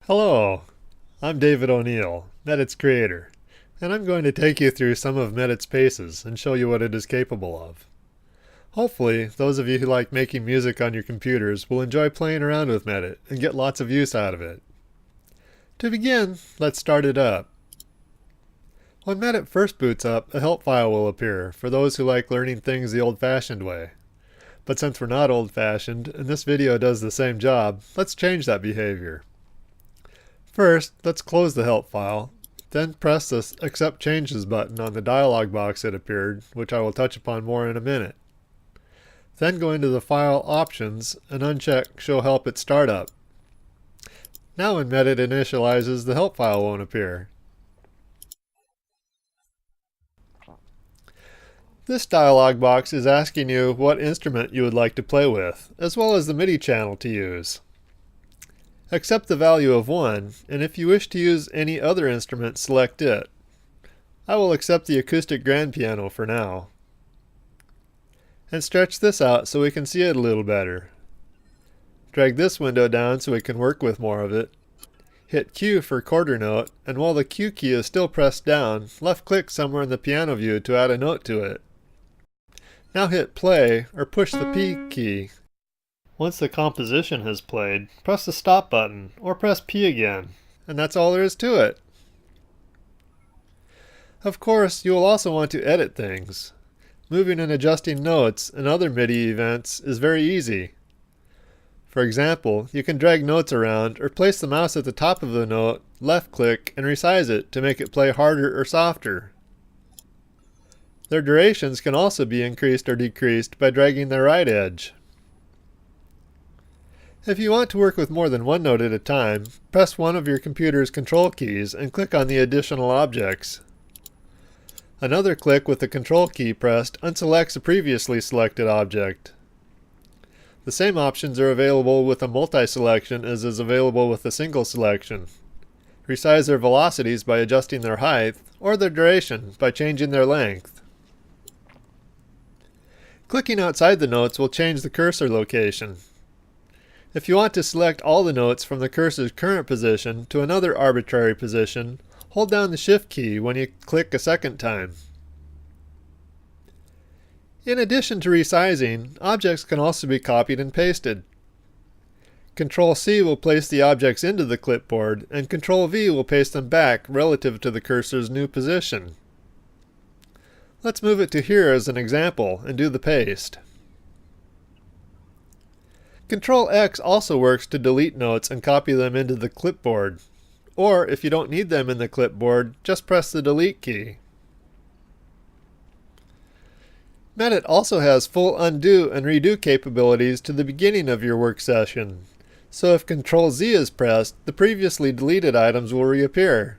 Hello, I'm David O'Neill, MEdit's creator, and I'm going to take you through some of MEdit's paces and show you what it is capable of. Hopefully, those of you who like making music on your computers will enjoy playing around with MEdit and get lots of use out of it. To begin, let's start it up. When MEdit first boots up, a help file will appear for those who like learning things the old-fashioned way. But since we're not old-fashioned, and this video does the same job, let's change that behavior. First, let's close the help file, then press the Accept Changes button on the dialog box that appeared, which I will touch upon more in a minute. Then go into the File Options and uncheck Show Help at Startup. Now when MEdit initializes, the help file won't appear. This dialog box is asking you what instrument you would like to play with, as well as the MIDI channel to use. Accept the value of 1, and if you wish to use any other instrument, select it. I will accept the acoustic grand piano for now. And stretch this out so we can see it a little better. Drag this window down so we can work with more of it. Hit Q for quarter note, and while the Q key is still pressed down, left-click somewhere in the piano view to add a note to it. Now hit play, or push the P key. Once the composition has played, press the stop button, or press P again, and that's all there is to it. Of course, you will also want to edit things. Moving and adjusting notes and other MIDI events is very easy. For example, you can drag notes around or place the mouse at the top of the note, left-click, and resize it to make it play harder or softer. Their durations can also be increased or decreased by dragging their right edge. If you want to work with more than one note at a time, press one of your computer's control keys and click on the additional objects. Another click with the control key pressed unselects a previously selected object. The same options are available with a multi-selection as is available with a single selection. Resize their velocities by adjusting their height, or their duration by changing their length. Clicking outside the notes will change the cursor location. If you want to select all the notes from the cursor's current position to another arbitrary position, hold down the Shift key when you click a second time. In addition to resizing, objects can also be copied and pasted. Ctrl-C will place the objects into the clipboard, and Ctrl-V will paste them back relative to the cursor's new position. Let's move it to here as an example and do the paste. Ctrl-X also works to delete notes and copy them into the clipboard. Or, if you don't need them in the clipboard, just press the Delete key. MEdit also has full undo and redo capabilities to the beginning of your work session. So if Ctrl-Z is pressed, the previously deleted items will reappear.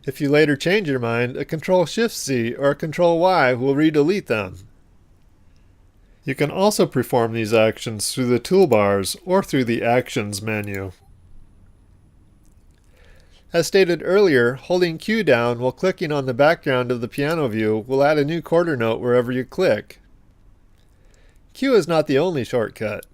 If you later change your mind, a Ctrl-Shift-Z or a Ctrl-Y will redelete them. You can also perform these actions through the toolbars or through the Actions menu. As stated earlier, holding Q down while clicking on the background of the piano view will add a new quarter note wherever you click. Q is not the only shortcut.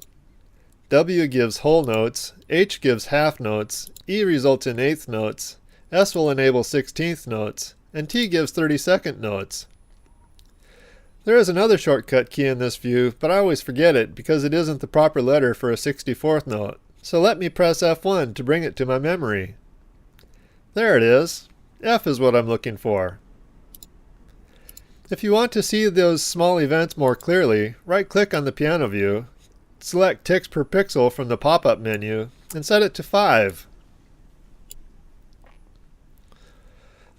W gives whole notes, H gives half notes, E results in eighth notes, S will enable 16th notes, and T gives 32nd notes. There is another shortcut key in this view, but I always forget it because it isn't the proper letter for a 64th note, so let me press F1 to bring it to my memory. There it is. F is what I'm looking for. If you want to see those small events more clearly, right-click on the piano view, select ticks per pixel from the pop-up menu, and set it to 5.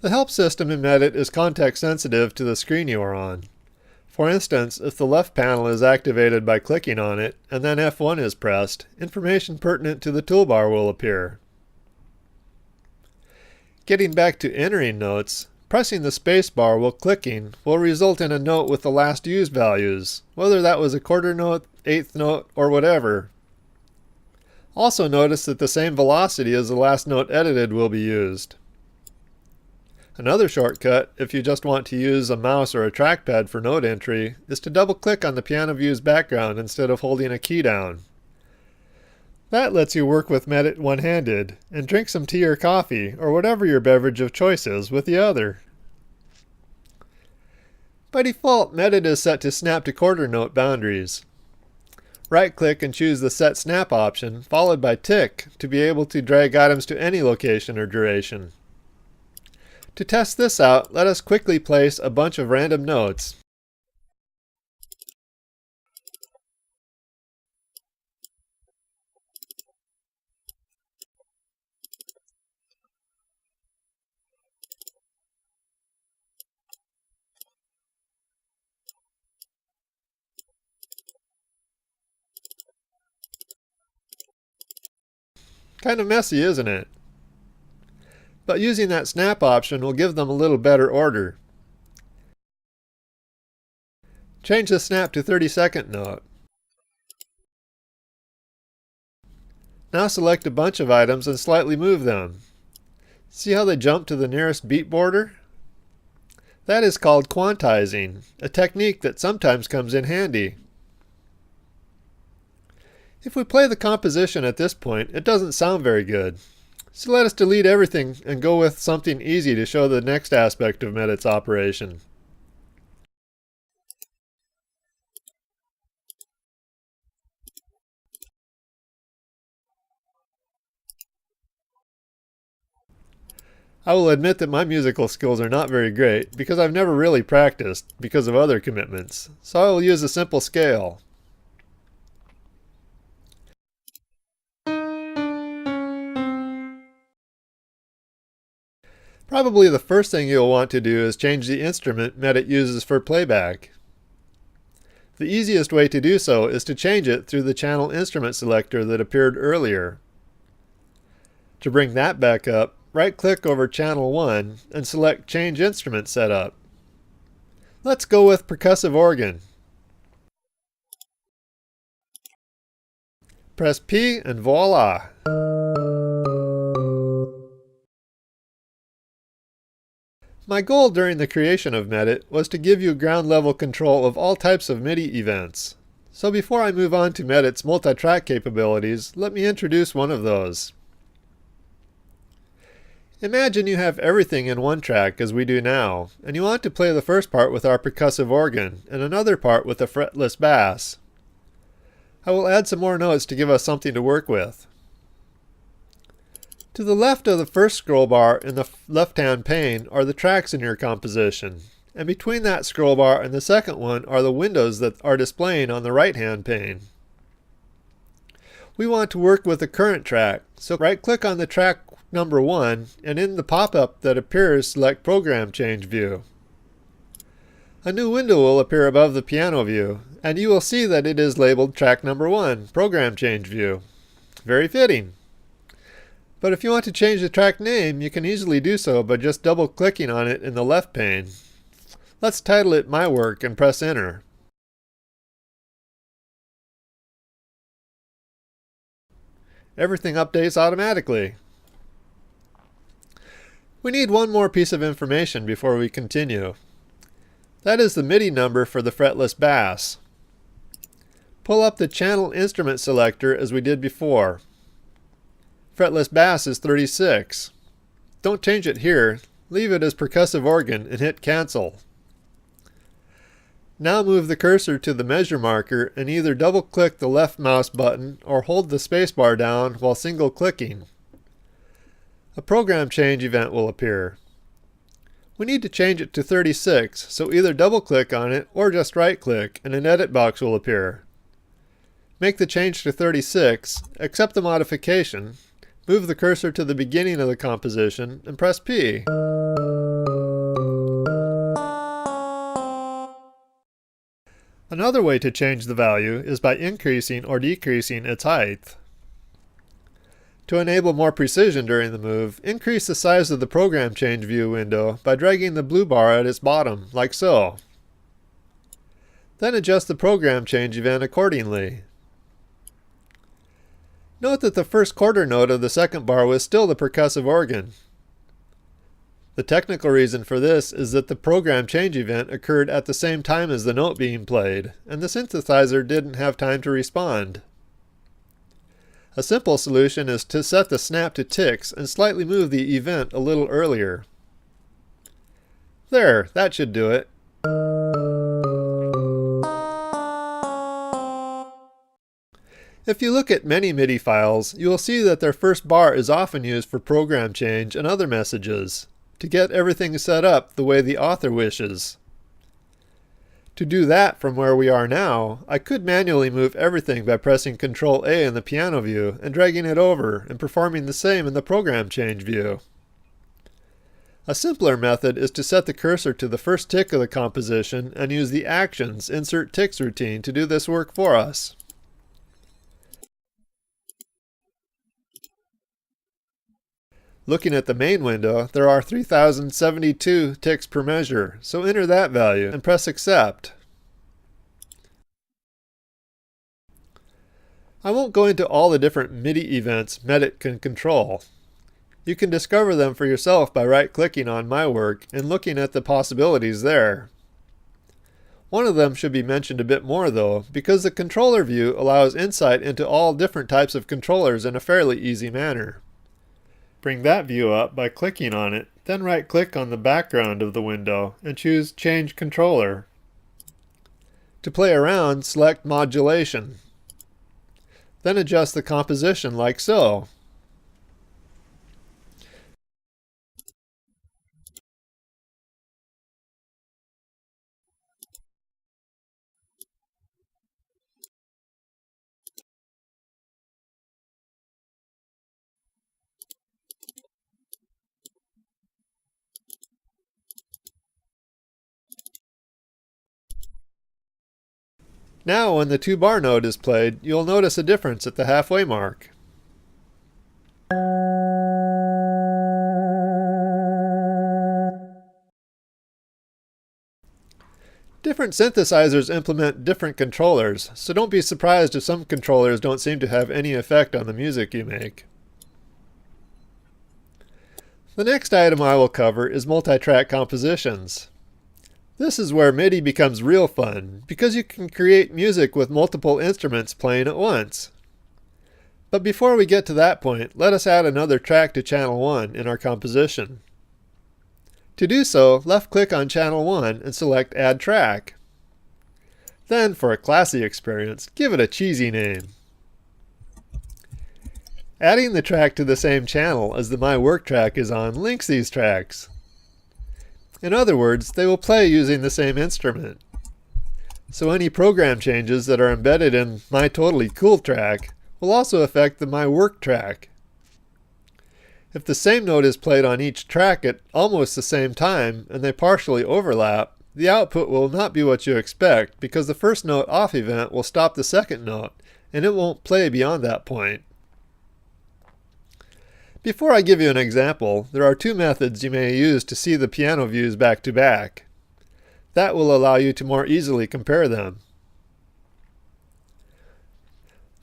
The help system in MEdit is context-sensitive to the screen you are on. For instance, if the left panel is activated by clicking on it, and then F1 is pressed, information pertinent to the toolbar will appear. Getting back to entering notes, pressing the space bar while clicking will result in a note with the last used values, whether that was a quarter note, eighth note, or whatever. Also notice that the same velocity as the last note edited will be used. Another shortcut, if you just want to use a mouse or a trackpad for note entry, is to double-click on the piano view's background instead of holding a key down. That lets you work with MEdit one-handed, and drink some tea or coffee, or whatever your beverage of choice is, with the other. By default, MEdit is set to snap to quarter note boundaries. Right-click and choose the Set Snap option, followed by Tick, to be able to drag items to any location or duration. To test this out, let us quickly place a bunch of random notes. Kind of messy, isn't it? But using that snap option will give them a little better order. Change the snap to 30-second note. Now select a bunch of items and slightly move them. See how they jump to the nearest beat border? That is called quantizing, a technique that sometimes comes in handy. If we play the composition at this point, it doesn't sound very good. So let us delete everything and go with something easy to show the next aspect of MEdit's operation. I will admit that my musical skills are not very great because I've never really practiced because of other commitments, so I will use a simple scale. Probably the first thing you'll want to do is change the instrument MEdit uses for playback. The easiest way to do so is to change it through the channel instrument selector that appeared earlier. To bring that back up, right-click over Channel 1 and select Change Instrument Setup. Let's go with percussive organ. Press P and voila! My goal during the creation of MEdit was to give you ground level control of all types of MIDI events. So before I move on to MEdit's multi-track capabilities, let me introduce one of those. Imagine you have everything in one track as we do now, and you want to play the first part with our percussive organ and another part with a fretless bass. I will add some more notes to give us something to work with. To the left of the first scroll bar in the left-hand pane are the tracks in your composition, and between that scroll bar and the second one are the windows that are displaying on the right-hand pane. We want to work with the current track, so right-click on the track number 1, and in the pop-up that appears, select Program Change View. A new window will appear above the piano view, and you will see that it is labeled Track Number 1, Program Change View. Very fitting. But if you want to change the track name, you can easily do so by just double-clicking on it in the left pane. Let's title it My Work and press Enter. Everything updates automatically. We need one more piece of information before we continue. That is the MIDI number for the fretless bass. Pull up the channel instrument selector as we did before. Fretless bass is 36. Don't change it here. Leave it as percussive organ and hit cancel. Now move the cursor to the measure marker and either double-click the left mouse button or hold the spacebar down while single-clicking. A program change event will appear. We need to change it to 36, so either double-click on it or just right-click and an edit box will appear. Make the change to 36, accept the modification, move the cursor to the beginning of the composition, and press P. Another way to change the value is by increasing or decreasing its height. To enable more precision during the move, increase the size of the Program Change View window by dragging the blue bar at its bottom, like so. Then adjust the Program Change event accordingly. Note that the first quarter note of the second bar was still the percussive organ. The technical reason for this is that the program change event occurred at the same time as the note being played, and the synthesizer didn't have time to respond. A simple solution is to set the snap to ticks and slightly move the event a little earlier. There, that should do it. If you look at many MIDI files, you will see that their first bar is often used for program change and other messages, to get everything set up the way the author wishes. To do that from where we are now, I could manually move everything by pressing Ctrl A in the piano view and dragging it over and performing the same in the program change view. A simpler method is to set the cursor to the first tick of the composition and use the Actions Insert Ticks routine to do this work for us. Looking at the main window, there are 3072 ticks per measure, so enter that value and press Accept. I won't go into all the different MIDI events MEdit can control. You can discover them for yourself by right-clicking on My Work and looking at the possibilities there. One of them should be mentioned a bit more though, because the controller view allows insight into all different types of controllers in a fairly easy manner. Bring that view up by clicking on it, then right-click on the background of the window and choose Change Controller. To play around, select Modulation. Then adjust the composition like so. Now when the 2-bar note is played, you'll notice a difference at the halfway mark. Different synthesizers implement different controllers, so don't be surprised if some controllers don't seem to have any effect on the music you make. The next item I will cover is multi-track compositions. This is where MIDI becomes real fun, because you can create music with multiple instruments playing at once. But before we get to that point, let us add another track to channel 1 in our composition. To do so, left-click on channel 1 and select Add Track. Then, for a classy experience, give it a cheesy name. Adding the track to the same channel as the My Work track is on links these tracks. In other words, they will play using the same instrument. So any program changes that are embedded in My Totally Cool track will also affect the My Work track. If the same note is played on each track at almost the same time and they partially overlap, the output will not be what you expect because the first note off event will stop the second note and it won't play beyond that point. Before I give you an example, there are 2 methods you may use to see the piano views back to back. That will allow you to more easily compare them.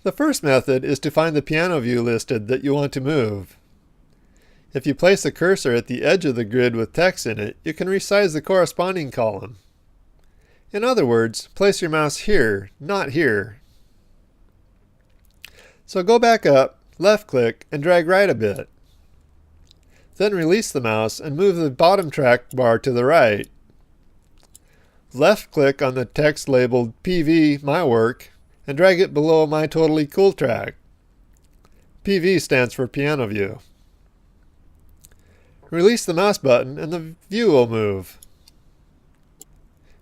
The first method is to find the piano view listed that you want to move. If you place the cursor at the edge of the grid with text in it, you can resize the corresponding column. In other words, place your mouse here, not here. So go back up, left-click, and drag right a bit. Then release the mouse and move the bottom track bar to the right. Left-click on the text labeled PV My Work and drag it below My Totally Cool track. PV stands for Piano View. Release the mouse button and the view will move.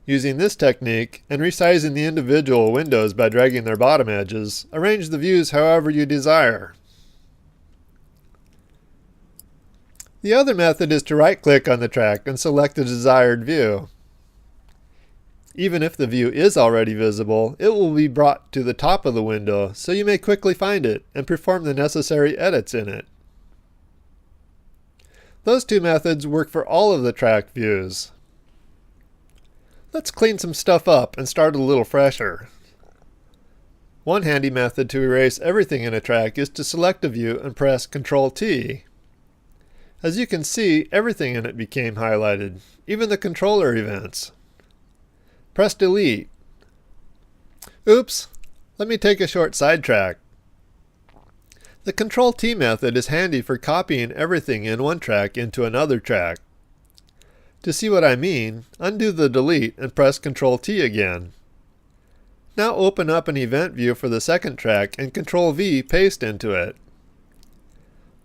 Using this technique and resizing the individual windows by dragging their bottom edges, arrange the views however you desire. The other method is to right-click on the track and select the desired view. Even if the view is already visible, it will be brought to the top of the window so you may quickly find it and perform the necessary edits in it. Those 2 methods work for all of the track views. Let's clean some stuff up and start a little fresher. One handy method to erase everything in a track is to select a view and press Ctrl T. As you can see, everything in it became highlighted, even the controller events. Press Delete. Oops, let me take a short sidetrack. The Control-T method is handy for copying everything in one track into another track. To see what I mean, undo the delete and press Control-T again. Now open up an event view for the second track and Control-V paste into it.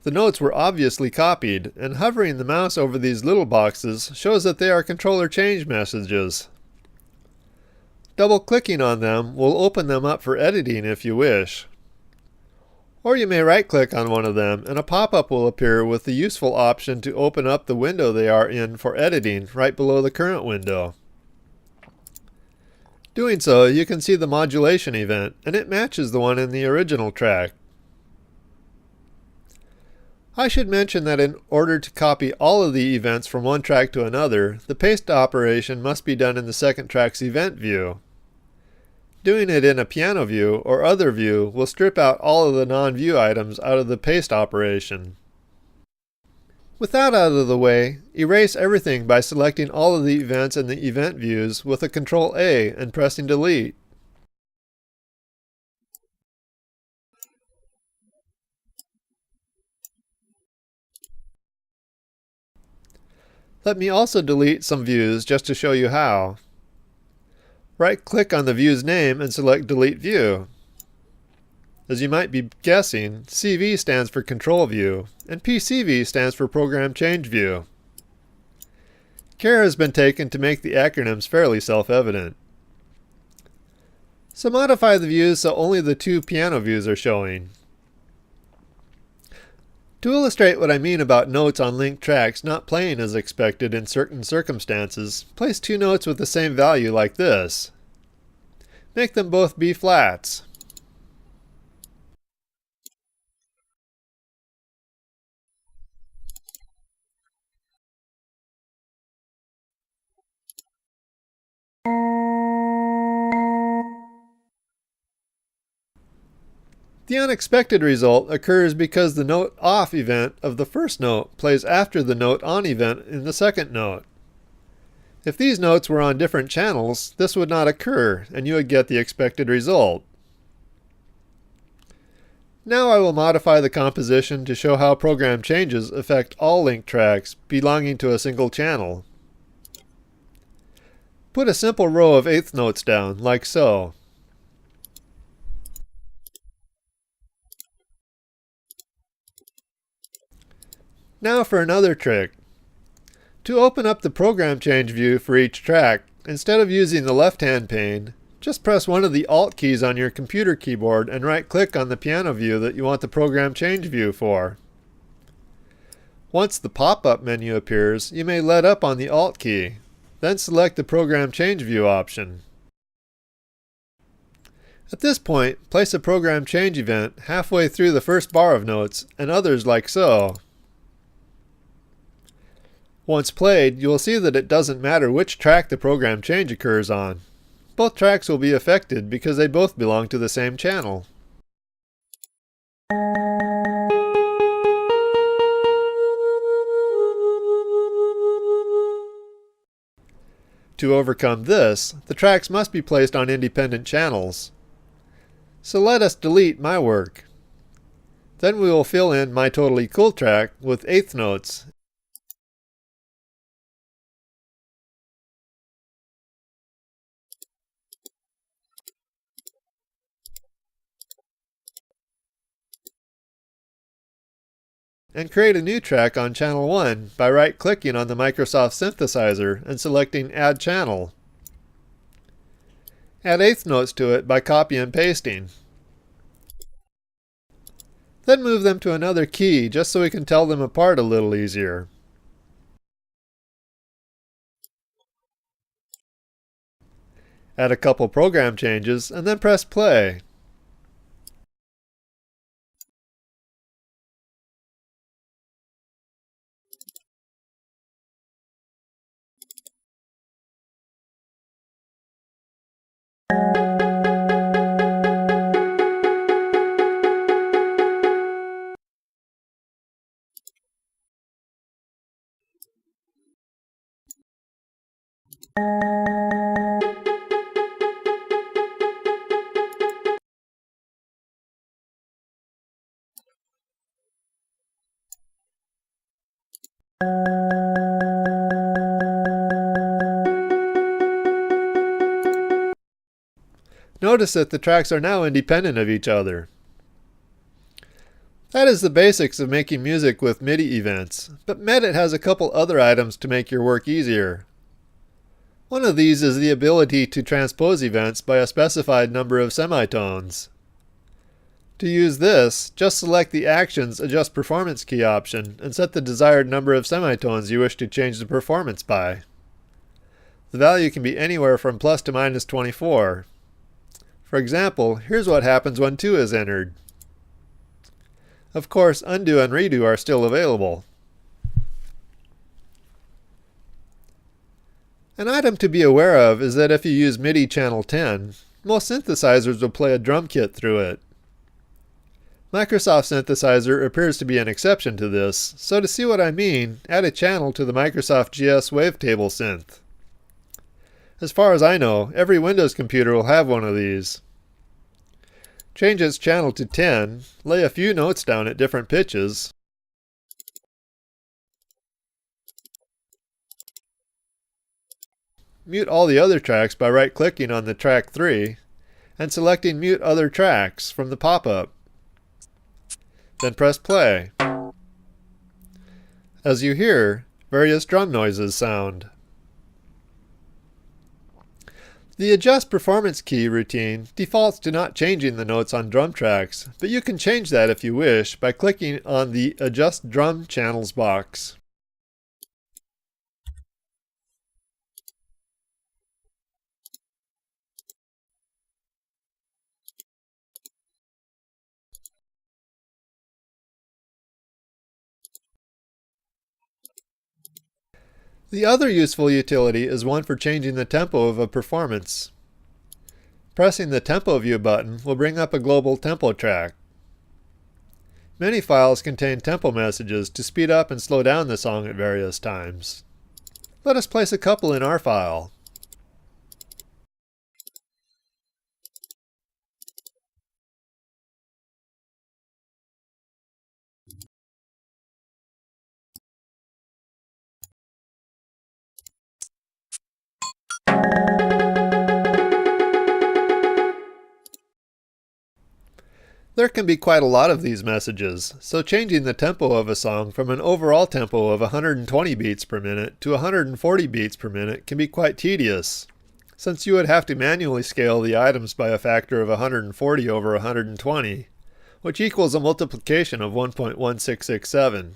The notes were obviously copied, and hovering the mouse over these little boxes shows that they are controller change messages. Double-clicking on them will open them up for editing if you wish. Or you may right-click on one of them and a pop-up will appear with the useful option to open up the window they are in for editing right below the current window. Doing so, you can see the modulation event, and it matches the one in the original track. I should mention that in order to copy all of the events from one track to another, the paste operation must be done in the second track's event view. Doing it in a piano view or other view will strip out all of the non-view items out of the paste operation. With that out of the way, erase everything by selecting all of the events in the event views with a Control-A and pressing delete. Let me also delete some views just to show you how. Right-click on the view's name and select Delete View. As you might be guessing, CV stands for Control View, and PCV stands for Program Change View. Care has been taken to make the acronyms fairly self-evident. So modify the views so only the two piano views are showing. To illustrate what I mean about notes on linked tracks not playing as expected in certain circumstances, place two notes with the same value like this. Make them both B flats. The unexpected result occurs because the note off event of the first note plays after the note on event in the second note. If these notes were on different channels, this would not occur, and you would get the expected result. Now I will modify the composition to show how program changes affect all linked tracks belonging to a single channel. Put a simple row of eighth notes down, like so. Now for another trick. To open up the program change view for each track, instead of using the left-hand pane, just press one of the Alt keys on your computer keyboard and right-click on the piano view that you want the program change view for. Once the pop-up menu appears, you may let up on the Alt key, then select the program change view option. At this point, place a program change event halfway through the first bar of notes and others like so. Once played, you will see that it doesn't matter which track the program change occurs on. Both tracks will be affected because they both belong to the same channel. To overcome this, the tracks must be placed on independent channels. So let us delete my work. Then we will fill in my totally cool track with eighth notes and create a new track on channel 1 by right-clicking on the Microsoft synthesizer and selecting Add Channel. Add eighth notes to it by copy and pasting. Then move them to another key just so we can tell them apart a little easier. Add a couple program changes and then press play. Notice that the tracks are now independent of each other. That is the basics of making music with MIDI events, but MEdit has a couple other items to make your work easier. One of these is the ability to transpose events by a specified number of semitones. To use this, just select the Actions Adjust Performance key option and set the desired number of semitones you wish to change the performance by. The value can be anywhere from plus to minus 24. For example, here's what happens when 2 is entered. Of course, undo and redo are still available. An item to be aware of is that if you use MIDI channel 10, most synthesizers will play a drum kit through it. Microsoft Synthesizer appears to be an exception to this, so to see what I mean, add a channel to the Microsoft GS Wavetable synth. As far as I know, every Windows computer will have one of these. Change its channel to 10, lay a few notes down at different pitches, mute all the other tracks by right-clicking on the track 3, and selecting Mute Other Tracks from the pop-up. Then press play. As you hear, various drum noises sound. The Adjust Performance key routine defaults to not changing the notes on drum tracks, but you can change that if you wish by clicking on the Adjust Drum Channels box. The other useful utility is one for changing the tempo of a performance. Pressing the Tempo View button will bring up a global tempo track. Many files contain tempo messages to speed up and slow down the song at various times. Let us place a couple in our file. There can be quite a lot of these messages, so changing the tempo of a song from an overall tempo of 120 beats per minute to 140 beats per minute can be quite tedious, since you would have to manually scale the items by a factor of 140 over 120, which equals a multiplication of 1.1667.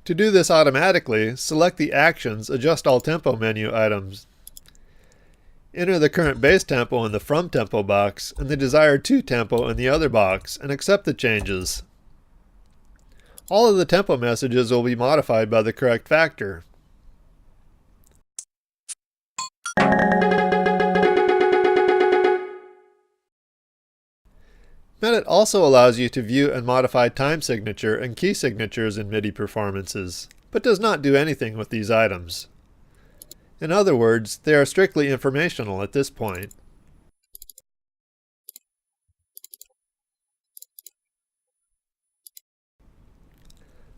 To do this automatically, select the Actions Adjust All Tempo menu items. Enter the current bass tempo in the From Tempo box and the desired To tempo in the other box and accept the changes. All of the tempo messages will be modified by the correct factor. MEdit also allows you to view and modify time signature and key signatures in MIDI performances, but does not do anything with these items. In other words, they are strictly informational at this point.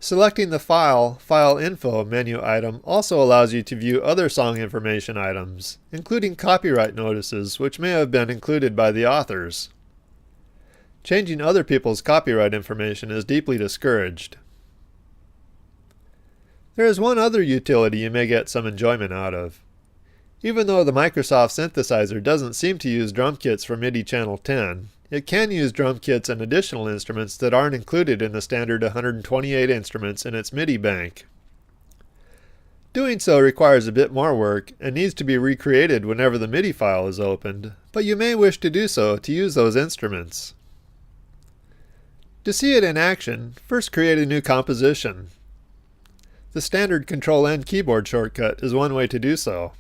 Selecting the File Info menu item also allows you to view other song information items, including copyright notices which may have been included by the authors. Changing other people's copyright information is deeply discouraged. There is one other utility you may get some enjoyment out of. Even though the Microsoft synthesizer doesn't seem to use drum kits for MIDI channel 10, it can use drum kits and additional instruments that aren't included in the standard 128 instruments in its MIDI bank. Doing so requires a bit more work and needs to be recreated whenever the MIDI file is opened, but you may wish to do so to use those instruments. To see it in action, first create a new composition. The standard Ctrl-N keyboard shortcut is one way to do so.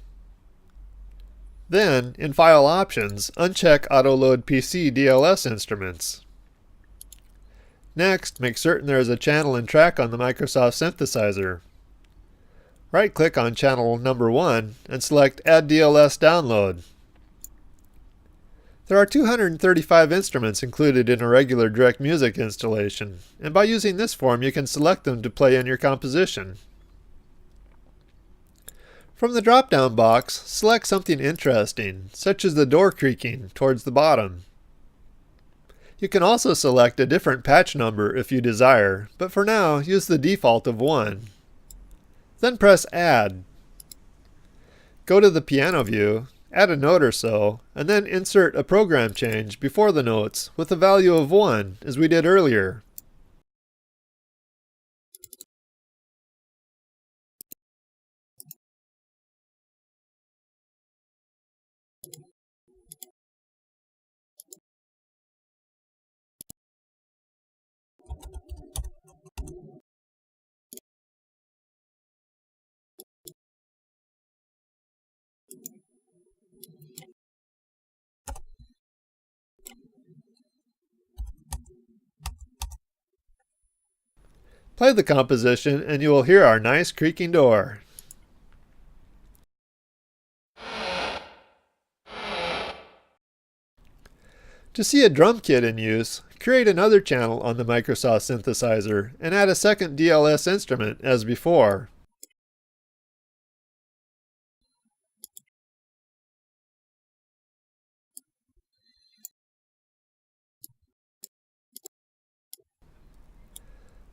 Then, in File Options, uncheck Auto Load PC DLS Instruments. Next, make certain there is a channel and track on the Microsoft synthesizer. Right-click on channel number 1 and select Add DLS Download. There are 235 instruments included in a regular direct music installation, and by using this form you can select them to play in your composition. From the drop-down box, select something interesting, such as the door creaking towards the bottom. You can also select a different patch number if you desire, but for now use the default of 1. Then press Add. Go to the piano view, add a note or so, and then insert a program change before the notes with a value of 1, as we did earlier. Play the composition and you will hear our nice creaking door. To see a drum kit in use, create another channel on the Microsoft synthesizer and add a second DLS instrument as before.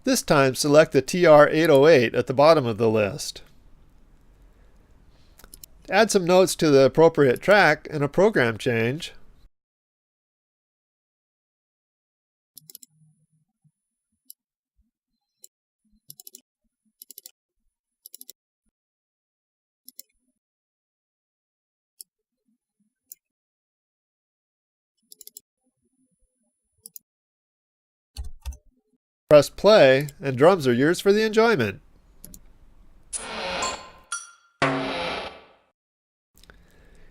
This time select the TR-808 at the bottom of the list. Add some notes to the appropriate track and a program change. Press play, and drums are yours for the enjoyment.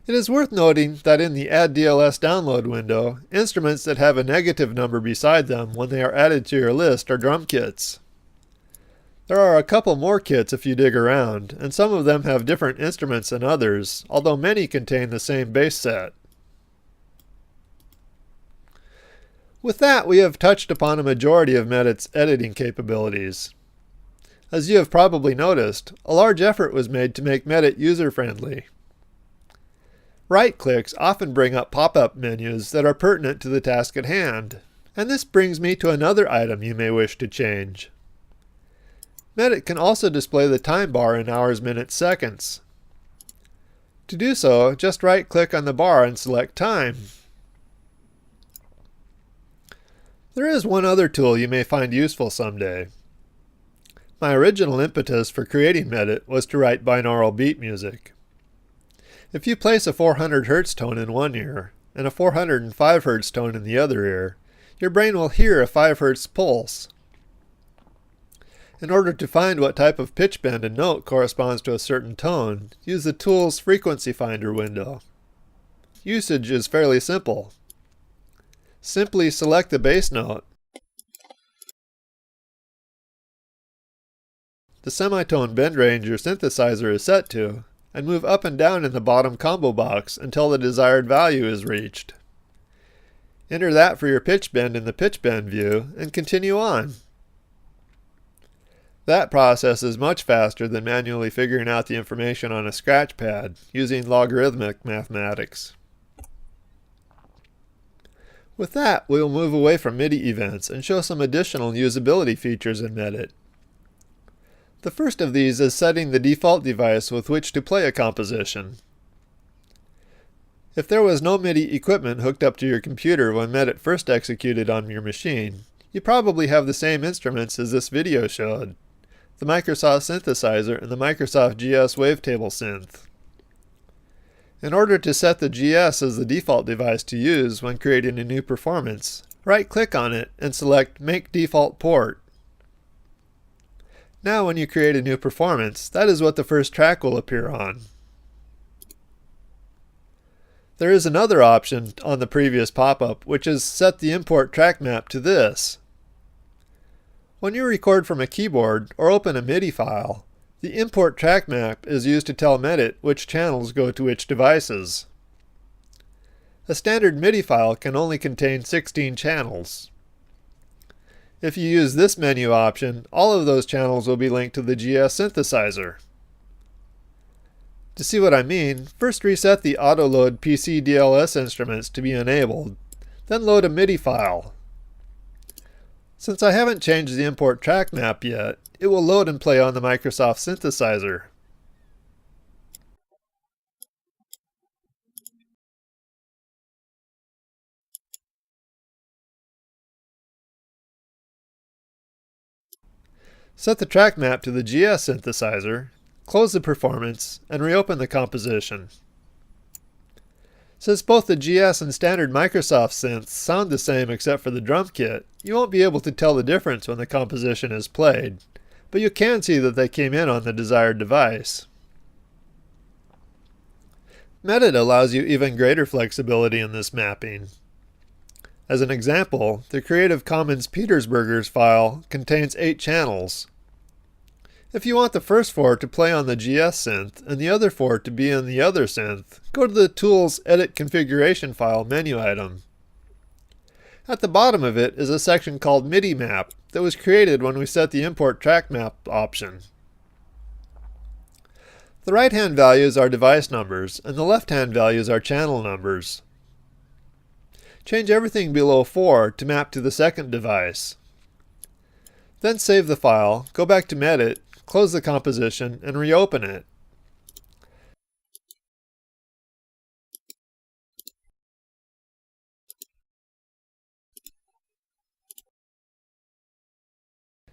It is worth noting that in the Add DLS download window, instruments that have a negative number beside them when they are added to your list are drum kits. There are a couple more kits if you dig around, and some of them have different instruments than others, although many contain the same bass set. With that, we have touched upon a majority of MEdit's editing capabilities. As you have probably noticed, a large effort was made to make MEdit user-friendly. Right-clicks often bring up pop-up menus that are pertinent to the task at hand, and this brings me to another item you may wish to change. MEdit can also display the time bar in hours, minutes, seconds. To do so, just right-click on the bar and select Time. There is one other tool you may find useful someday. My original impetus for creating MEdit was to write binaural beat music. If you place a 400 Hz tone in one ear and a 405 Hz tone in the other ear, your brain will hear a 5 Hz pulse. In order to find what type of pitch bend and note corresponds to a certain tone, use the tool's Frequency Finder window. Usage is fairly simple. Simply select the bass note, the semitone bend range your synthesizer is set to, and move up and down in the bottom combo box until the desired value is reached. Enter that for your pitch bend in the pitch bend view and continue on. That process is much faster than manually figuring out the information on a scratch pad using logarithmic mathematics. With that, we will move away from MIDI events and show some additional usability features in MEdit. The first of these is setting the default device with which to play a composition. If there was no MIDI equipment hooked up to your computer when MEdit first executed on your machine, you probably have the same instruments as this video showed, the Microsoft synthesizer and the Microsoft GS Wavetable synth. In order to set the GS as the default device to use when creating a new performance, right-click on it and select Make Default Port. Now when you create a new performance, that is what the first track will appear on. There is another option on the previous pop-up, which is set the import track map to this. When you record from a keyboard or open a MIDI file, the import track map is used to tell MEdit which channels go to which devices. A standard MIDI file can only contain 16 channels. If you use this menu option, all of those channels will be linked to the GS synthesizer. To see what I mean, first reset the auto-load PC DLS instruments to be enabled, then load a MIDI file. Since I haven't changed the import track map yet, it will load and play on the Microsoft synthesizer. Set the track map to the GS synthesizer, close the performance, and reopen the composition. Since both the GS and standard Microsoft synths sound the same except for the drum kit, you won't be able to tell the difference when the composition is played, but you can see that they came in on the desired device. MEdit allows you even greater flexibility in this mapping. As an example, the Creative Commons Petersburgers file contains 8 channels. If you want the first 4 to play on the GS synth and the other 4 to be in the other synth, go to the Tools Edit Configuration File menu item. At the bottom of it is a section called MIDI Map that was created when we set the Import Track Map option. The right-hand values are device numbers and the left-hand values are channel numbers. Change everything below 4 to map to the second device. Then save the file, go back to MEdit, close the composition, and reopen it.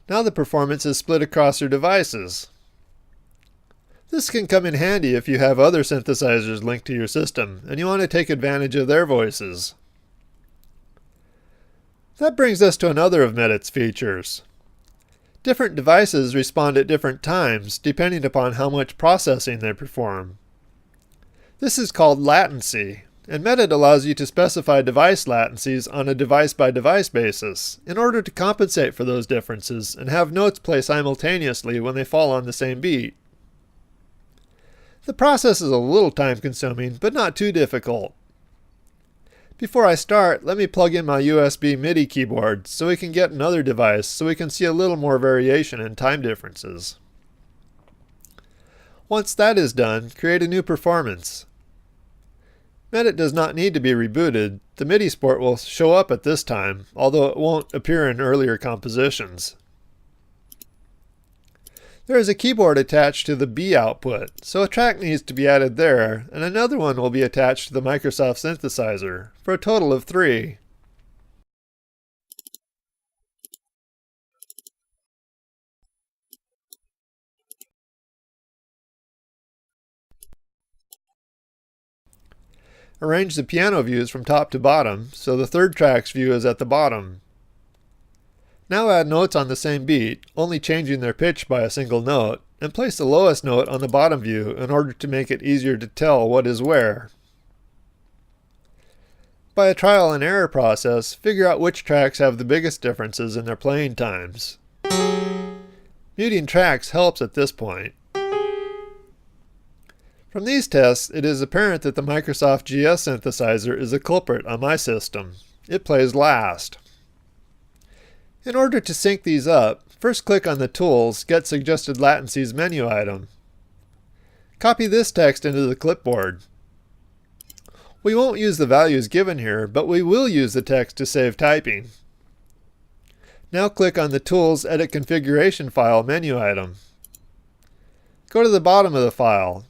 Now the performance is split across your devices. This can come in handy if you have other synthesizers linked to your system and you want to take advantage of their voices. That brings us to another of MEdit's features. Different devices respond at different times depending upon how much processing they perform. This is called latency, and MEdit allows you to specify device latencies on a device-by-device basis in order to compensate for those differences and have notes play simultaneously when they fall on the same beat. The process is a little time-consuming, but not too difficult. Before I start, let me plug in my USB MIDI keyboard so we can get another device so we can see a little more variation in time differences. Once that is done, create a new performance. MEdit does not need to be rebooted. The MIDI port will show up at this time, although it won't appear in earlier compositions. There is a keyboard attached to the B output, so a track needs to be added there, and another one will be attached to the Microsoft synthesizer, for a total of 3. Arrange the piano views from top to bottom, so the third track's view is at the bottom. Now add notes on the same beat, only changing their pitch by a single note, and place the lowest note on the bottom view in order to make it easier to tell what is where. By a trial and error process, figure out which tracks have the biggest differences in their playing times. Muting tracks helps at this point. From these tests, it is apparent that the Microsoft GS synthesizer is a culprit on my system. It plays last. In order to sync these up, first click on the Tools Get Suggested Latencies menu item. Copy this text into the clipboard. We won't use the values given here, but we will use the text to save typing. Now click on the Tools Edit Configuration File menu item. Go to the bottom of the file.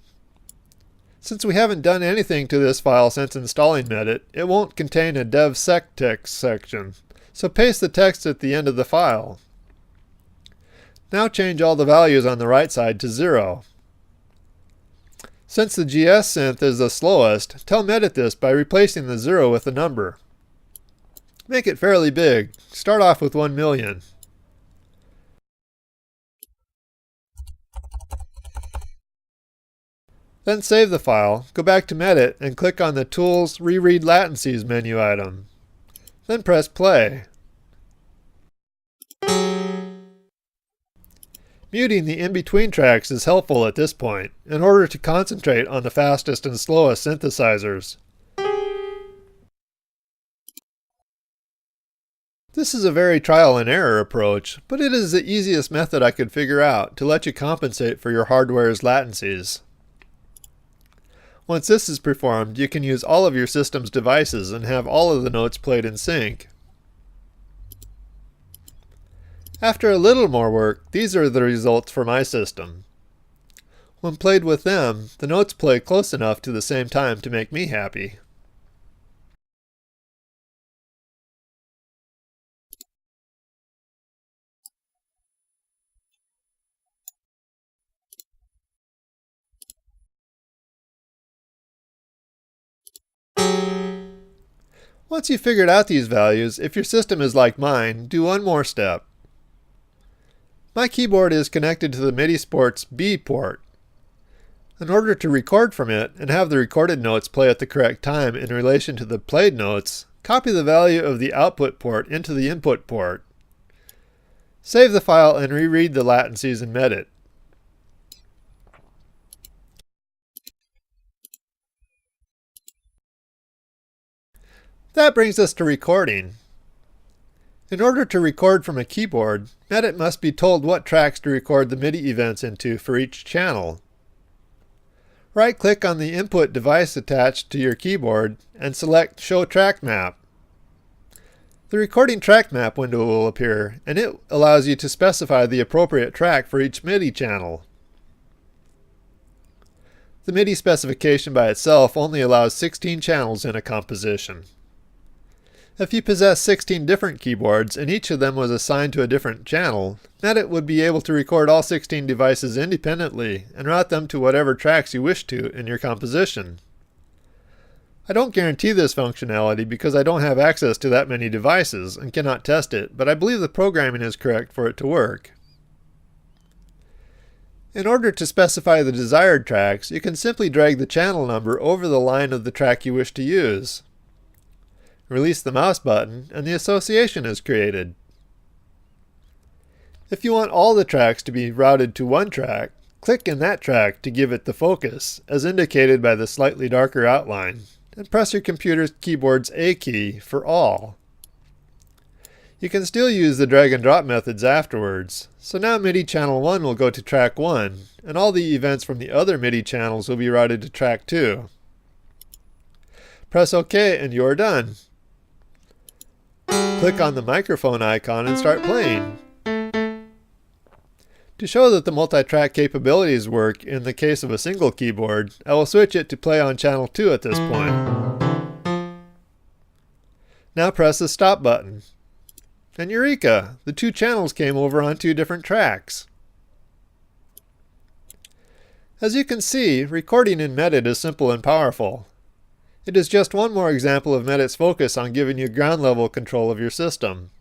Since we haven't done anything to this file since installing MEdit, it won't contain a DevSec text section. So paste the text at the end of the file. Now change all the values on the right side to 0. Since the GS synth is the slowest, tell MEdit this by replacing the 0 with a number. Make it fairly big. Start off with 1 million. Then save the file, go back to MEdit, and click on the Tools Reread Latencies menu item. Then press play. Muting the in-between tracks is helpful at this point, in order to concentrate on the fastest and slowest synthesizers. This is a very trial and error approach, but it is the easiest method I could figure out to let you compensate for your hardware's latencies. Once this is performed, you can use all of your system's devices and have all of the notes played in sync. After a little more work, these are the results for my system. When played with them, the notes play close enough to the same time to make me happy. Once you've figured out these values, if your system is like mine, do one more step. My keyboard is connected to the MIDI Sports B port. In order to record from it and have the recorded notes play at the correct time in relation to the played notes, copy the value of the output port into the input port. Save the file and reread the latencies in MEdit. That brings us to recording. In order to record from a keyboard, MEdit must be told what tracks to record the MIDI events into for each channel. Right-click on the input device attached to your keyboard and select Show Track Map. The Recording Track Map window will appear, and it allows you to specify the appropriate track for each MIDI channel. The MIDI specification by itself only allows 16 channels in a composition. If you possess 16 different keyboards and each of them was assigned to a different channel, MEdit would be able to record all 16 devices independently and route them to whatever tracks you wish to in your composition. I don't guarantee this functionality because I don't have access to that many devices and cannot test it, but I believe the programming is correct for it to work. In order to specify the desired tracks, you can simply drag the channel number over the line of the track you wish to use. Release the mouse button, and the association is created. If you want all the tracks to be routed to one track, click in that track to give it the focus, as indicated by the slightly darker outline, and press your computer's keyboard's A key for all. You can still use the drag and drop methods afterwards, so now MIDI channel 1 will go to track 1, and all the events from the other MIDI channels will be routed to track 2. Press OK and you are done. Click on the microphone icon and start playing. To show that the multi-track capabilities work in the case of a single keyboard, I will switch it to play on channel 2 at this point. Now press the stop button. And eureka! The two channels came over on two different tracks. As you can see, recording in MEdit is simple and powerful. It is just one more example of MEdit's focus on giving you ground-level control of your system.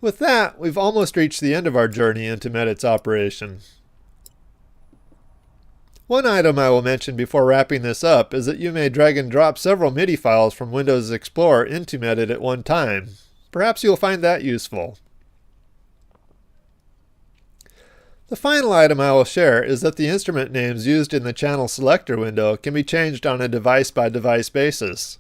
With that, we've almost reached the end of our journey into MEdit's operation. One item I will mention before wrapping this up is that you may drag and drop several MIDI files from Windows Explorer into MEdit at one time. Perhaps you'll find that useful. The final item I will share is that the instrument names used in the Channel Selector window can be changed on a device-by-device basis.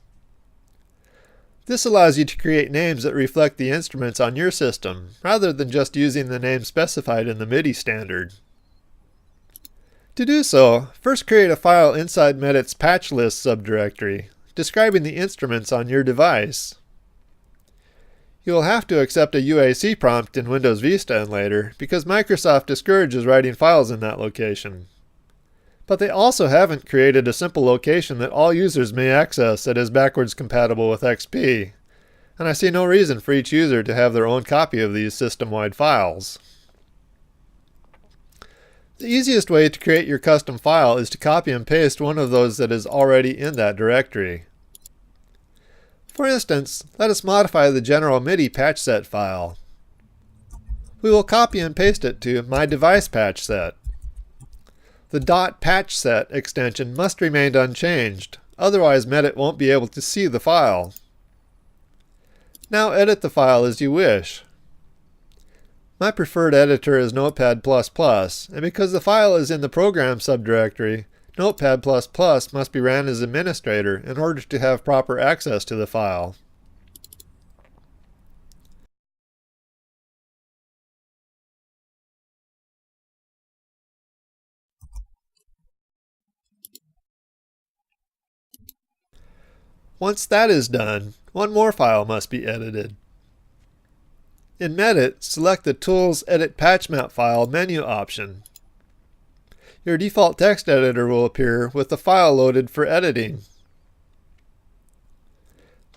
This allows you to create names that reflect the instruments on your system, rather than just using the name specified in the MIDI standard. To do so, first create a file inside MEdit's patch list subdirectory, describing the instruments on your device. You will have to accept a UAC prompt in Windows Vista and later, because Microsoft discourages writing files in that location. But they also haven't created a simple location that all users may access that is backwards compatible with XP, and I see no reason for each user to have their own copy of these system-wide files. The easiest way to create your custom file is to copy and paste one of those that is already in that directory. For instance, let us modify the general MIDI patch set file. We will copy and paste it to My Device Patch Set. The .patch set extension must remain unchanged, otherwise MEdit won't be able to see the file. Now edit the file as you wish. My preferred editor is Notepad++, and because the file is in the Program subdirectory, Notepad++ must be ran as administrator in order to have proper access to the file. Once that is done, one more file must be edited. In MEdit, select the Tools Edit Patch Map File menu option. Your default text editor will appear with the file loaded for editing.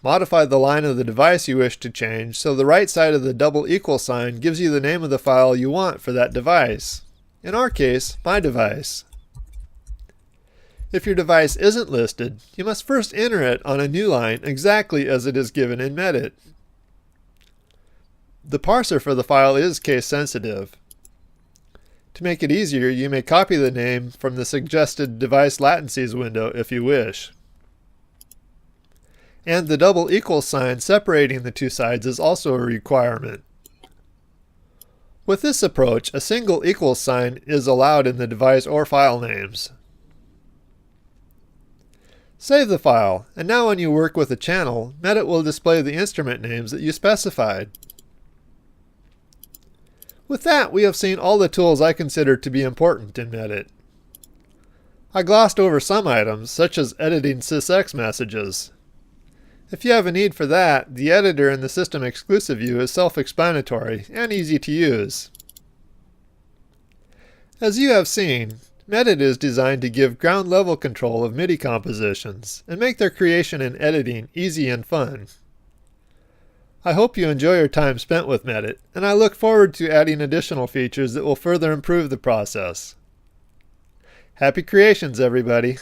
Modify the line of the device you wish to change so the right side of the double equal sign gives you the name of the file you want for that device. In our case, my device. If your device isn't listed, you must first enter it on a new line exactly as it is given in MEdit. The parser for the file is case sensitive. To make it easier, you may copy the name from the suggested device latencies window if you wish. And the double equal sign separating the two sides is also a requirement. With this approach, a single equals sign is allowed in the device or file names. Save the file, and now when you work with a channel, MEdit will display the instrument names that you specified. With that, we have seen all the tools I consider to be important in MEdit. I glossed over some items, such as editing sysx messages. If you have a need for that, the editor in the System Exclusive view is self-explanatory and easy to use. As you have seen, MEdit is designed to give ground-level control of MIDI compositions and make their creation and editing easy and fun. I hope you enjoy your time spent with MEdit, and I look forward to adding additional features that will further improve the process. Happy creations, everybody!